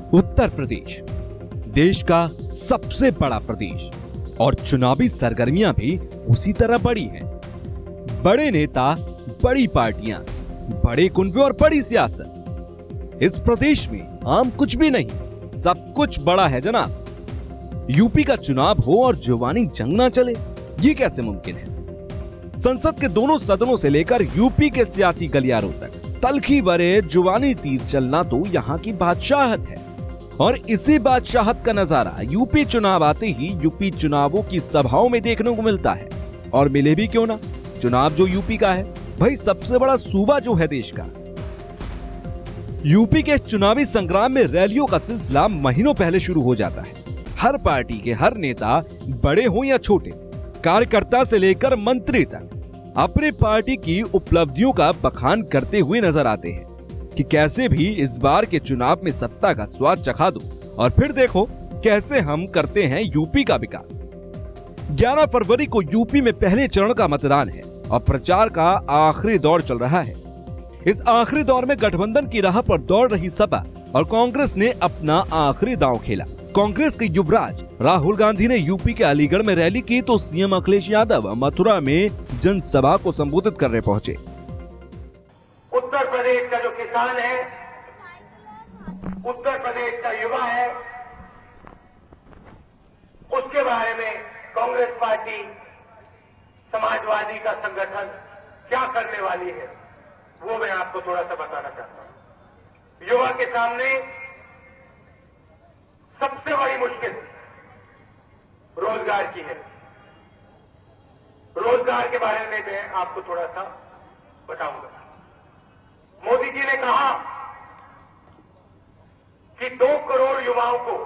उत्तर प्रदेश देश का सबसे बड़ा प्रदेश और चुनावी सरगर्मियां भी उसी तरह बड़ी हैं। बड़े नेता, बड़ी पार्टियां, बड़े कुनबे और बड़ी सियासत। इस प्रदेश में आम कुछ भी नहीं, सब कुछ बड़ा है जनाब। यूपी का चुनाव हो और जुबानी जंग ना चले, ये कैसे मुमकिन है? संसद के दोनों सदनों से लेकर यूपी के सियासी गलियारों तक तलखी भरे जुबानी तीर चलना तो यहाँ की बादशाहत है। और इसी बादशाहत का नजारा यूपी चुनाव आते ही यूपी चुनावों की सभाओं में देखने को मिलता है। और मिले भी क्यों ना, चुनाव जो यूपी का है, भाई सबसे बड़ा सूबा जो है देश का। यूपी के चुनावी संग्राम में रैलियों का सिलसिला महीनों पहले शुरू हो जाता है। हर पार्टी के हर नेता, बड़े हो या छोटे, कार्यकर्ता से लेकर मंत्री तक, अपनी पार्टी की उपलब्धियों का बखान करते हुए नजर आते हैं कि कैसे भी इस बार के चुनाव में सत्ता का स्वाद चखा दो और फिर देखो कैसे हम करते हैं यूपी का विकास। 11 फरवरी को यूपी में पहले चरण का मतदान है और प्रचार का आखिरी दौर चल रहा है। इस आखिरी दौर में गठबंधन की राह पर दौड़ रही सपा और कांग्रेस ने अपना आखिरी दांव खेला। कांग्रेस के युवराज राहुल गांधी ने यूपी के अलीगढ़ में रैली की तो सीएम अखिलेश यादव मथुरा में जनसभा को संबोधित करने पहुंचे। उत्तर प्रदेश का जो किसान है, उत्तर प्रदेश का युवा है, उसके बारे में कांग्रेस पार्टी, समाजवादी का संगठन क्या करने वाली है, वो मैं आपको थोड़ा सा बताना चाहता हूं। युवा के सामने सबसे बड़ी मुश्किल रोजगार की है। रोजगार के बारे में मैं आपको थोड़ा सा बताऊंगा। मोदी जी ने कहा कि 2 करोड़ युवाओं को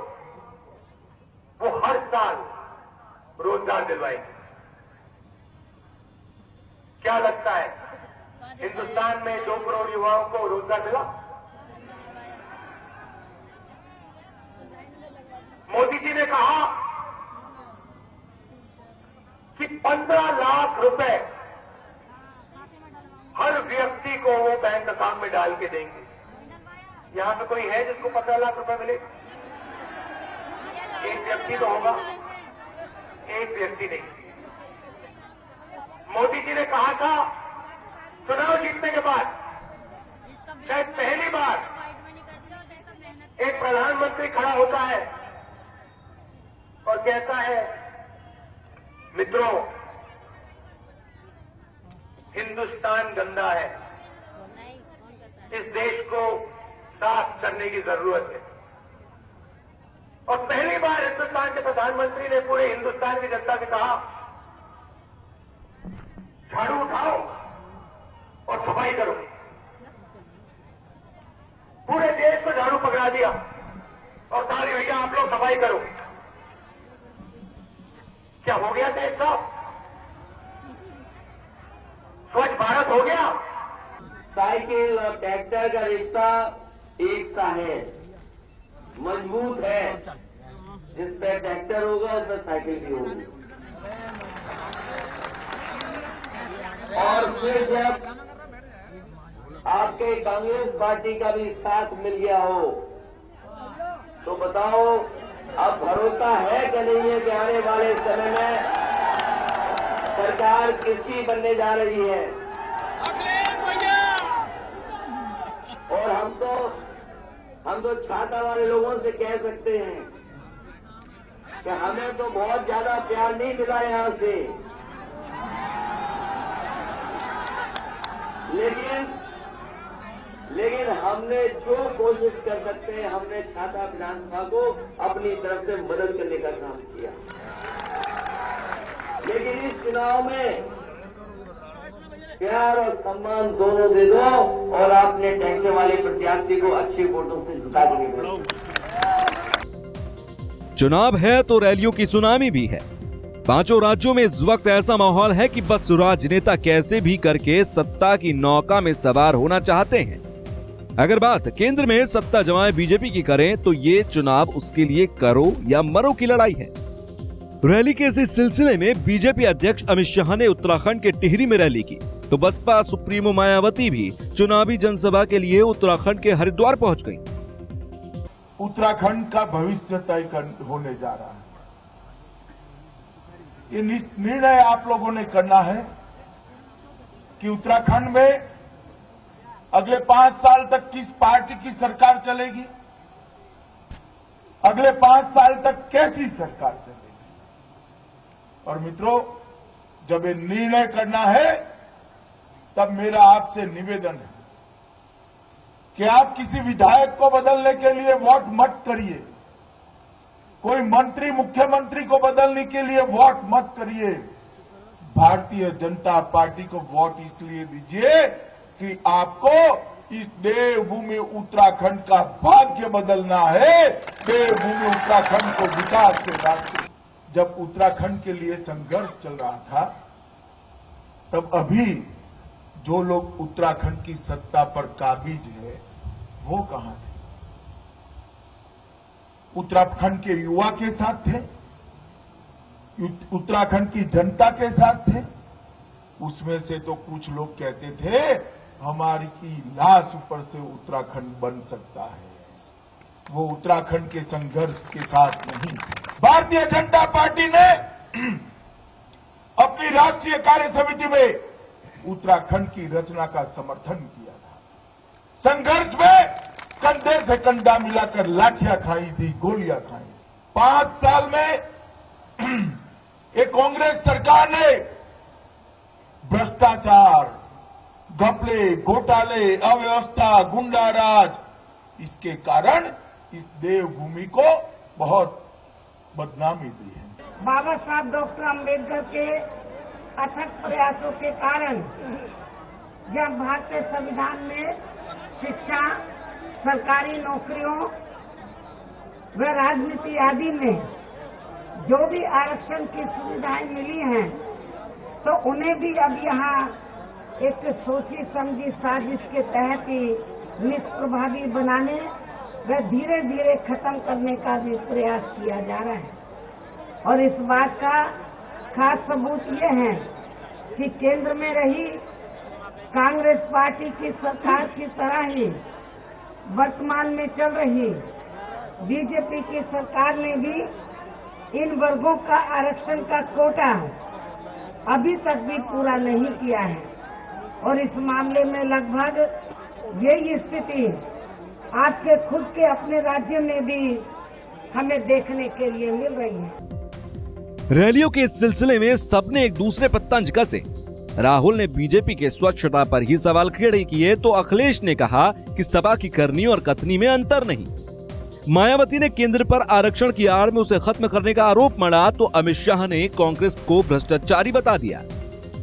वो हर साल रोजगार दिलवाएंगे। क्या लगता है, हिंदुस्तान में 2 करोड़ युवाओं को रोजगार मिला? मोदी जी ने कहा कि 15 लाख रुपए हर व्यक्ति को वो बैंक अकाउंट में डाल के देंगे। यहां पे कोई है जिसको 15 लाख रुपए मिले? एक व्यक्ति तो होगा, एक व्यक्ति नहीं। मोदी जी ने कहा था चुनाव जीतने के बाद शायद पहली बार एक प्रधानमंत्री खड़ा होता है और कहता है, मित्रों, हिंदुस्तान गंदा है, इस देश को साफ करने की जरूरत है। और पहली बार हिंदुस्तान के प्रधानमंत्री ने पूरे हिंदुस्तान की जनता से कहा, झाड़ू उठाओ और सफाई करो। पूरे देश को झाड़ू पकड़ा दिया और कहा, भैया आप लोग सफाई करो। क्या हो गया देश साफ? स्वच्छ भारत हो गया। साइकिल और ट्रैक्टर का रिश्ता एक सा है, मजबूत है। जिस पे ट्रैक्टर होगा उस पर साइकिल भी होगी। और फिर जब आपके कांग्रेस पार्टी का भी साथ मिल गया हो तो बताओ, अब भरोसा है कि नहीं है कि आने वाले समय में सरकार किसकी बनने जा रही है? और हम तो छाता वाले लोगों से कह सकते हैं कि हमें तो बहुत ज्यादा प्यार नहीं मिला यहां से, लेकिन हमने जो कोशिश कर सकते हैं, हमने छाता विधानसभा को अपनी तरफ से मदद करने का काम किया। लेकिन इस चुनाव में प्यार और सम्मान दोनों दे दो और आपने टैंकर वाले प्रत्याशी को अच्छे वोटों से जिता देंगे। चुनाव है तो रैलियों की सुनामी भी है। 5 राज्यों में इस वक्त ऐसा माहौल है कि बस राजनेता कैसे भी करके सत्ता की नौका में सवार होना चाहते हैं। अगर बात केंद्र में सत्ता जमाए बीजेपी की करें तो ये चुनाव उसके लिए करो या मरो की लड़ाई है। रैली के इस सिलसिले में बीजेपी अध्यक्ष अमित शाह ने उत्तराखंड के टिहरी में रैली की तो बसपा सुप्रीमो मायावती भी चुनावी जनसभा के लिए उत्तराखंड के हरिद्वार पहुंच गईं। उत्तराखंड का भविष्य तय होने जा रहा है। ये निर्णय आप लोगों ने करना है कि उत्तराखंड में अगले 5 साल तक किस पार्टी की सरकार चलेगी, अगले 5 साल तक कैसी सरकार चलेगी। और मित्रों, जब ये निर्णय करना है तब मेरा आपसे निवेदन है कि आप किसी विधायक को बदलने के लिए वोट मत करिए, कोई मंत्री मुख्यमंत्री को बदलने के लिए वोट मत करिए। भारतीय जनता पार्टी को वोट इसलिए दीजिए कि आपको इस देवभूमि उत्तराखंड का भाग्य बदलना है, देवभूमि उत्तराखंड को विकास के रास्ते। जब उत्तराखंड के लिए संघर्ष चल रहा था, तब अभी जो लोग उत्तराखंड की सत्ता पर काबिज है वो कहां थे? उत्तराखंड के युवा के साथ थे, उत्तराखंड की जनता के साथ थे। उसमें से तो कुछ लोग कहते थे हमारी की लाश ऊपर से उत्तराखंड बन सकता है, वो उत्तराखंड के संघर्ष के साथ नहीं। भारतीय जनता पार्टी ने अपनी राष्ट्रीय कार्य समिति में उत्तराखंड की रचना का समर्थन किया था। संघर्ष में कंधे से कंधा मिलाकर लाठियां खाई थी, गोलियां खाई। 5 साल में एक कांग्रेस सरकार ने भ्रष्टाचार, घपले, घोटाले, अव्यवस्था, गुंडाराज, इसके कारण इस देवभूमि को बहुत बदनामी दी है। बाबा साहब डॉक्टर अम्बेडकर के अथक प्रयासों के कारण जब भारतीय संविधान में शिक्षा, सरकारी नौकरियों व राजनीति आदि में जो भी आरक्षण की सुविधाएं मिली हैं, तो उन्हें भी अब यहाँ एक सोची समझी साजिश के तहत ही निष्प्रभावी बनाने व धीरे धीरे खत्म करने का भी प्रयास किया जा रहा है। और इस बात का खास सबूत ये है कि केंद्र में रही कांग्रेस पार्टी की सरकार की तरह ही वर्तमान में चल रही बीजेपी की सरकार ने भी इन वर्गों का आरक्षण का कोटा अभी तक भी पूरा नहीं किया है। और इस मामले में लगभग यही स्थिति आपके खुद के अपने राज्य में भी हमें देखने के लिए मिल रही है। रैलियों के इस सिलसिले में सबने एक दूसरे पर तंज कसे। राहुल ने बीजेपी के स्वच्छता पर ही सवाल खड़े किए तो अखिलेश ने कहा कि सभा की करनी और कथनी में अंतर नहीं। मायावती ने केंद्र पर आरक्षण की आड़ में उसे खत्म करने का आरोप मढ़ा तो अमित शाह ने कांग्रेस को भ्रष्टाचारी बता दिया।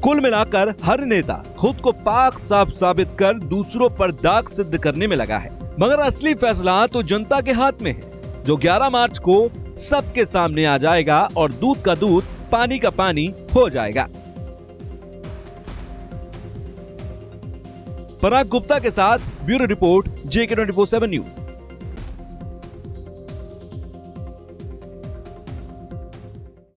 कुल मिलाकर हर नेता खुद को पाक साफ साबित कर दूसरों पर दाग सिद्ध करने में लगा है, मगर असली फैसला तो जनता के हाथ में है, जो 11 मार्च को सबके सामने आ जाएगा और दूध का दूध, पानी का पानी हो जाएगा। पराग गुप्ता के साथ ब्यूरो रिपोर्ट JK24/7 न्यूज।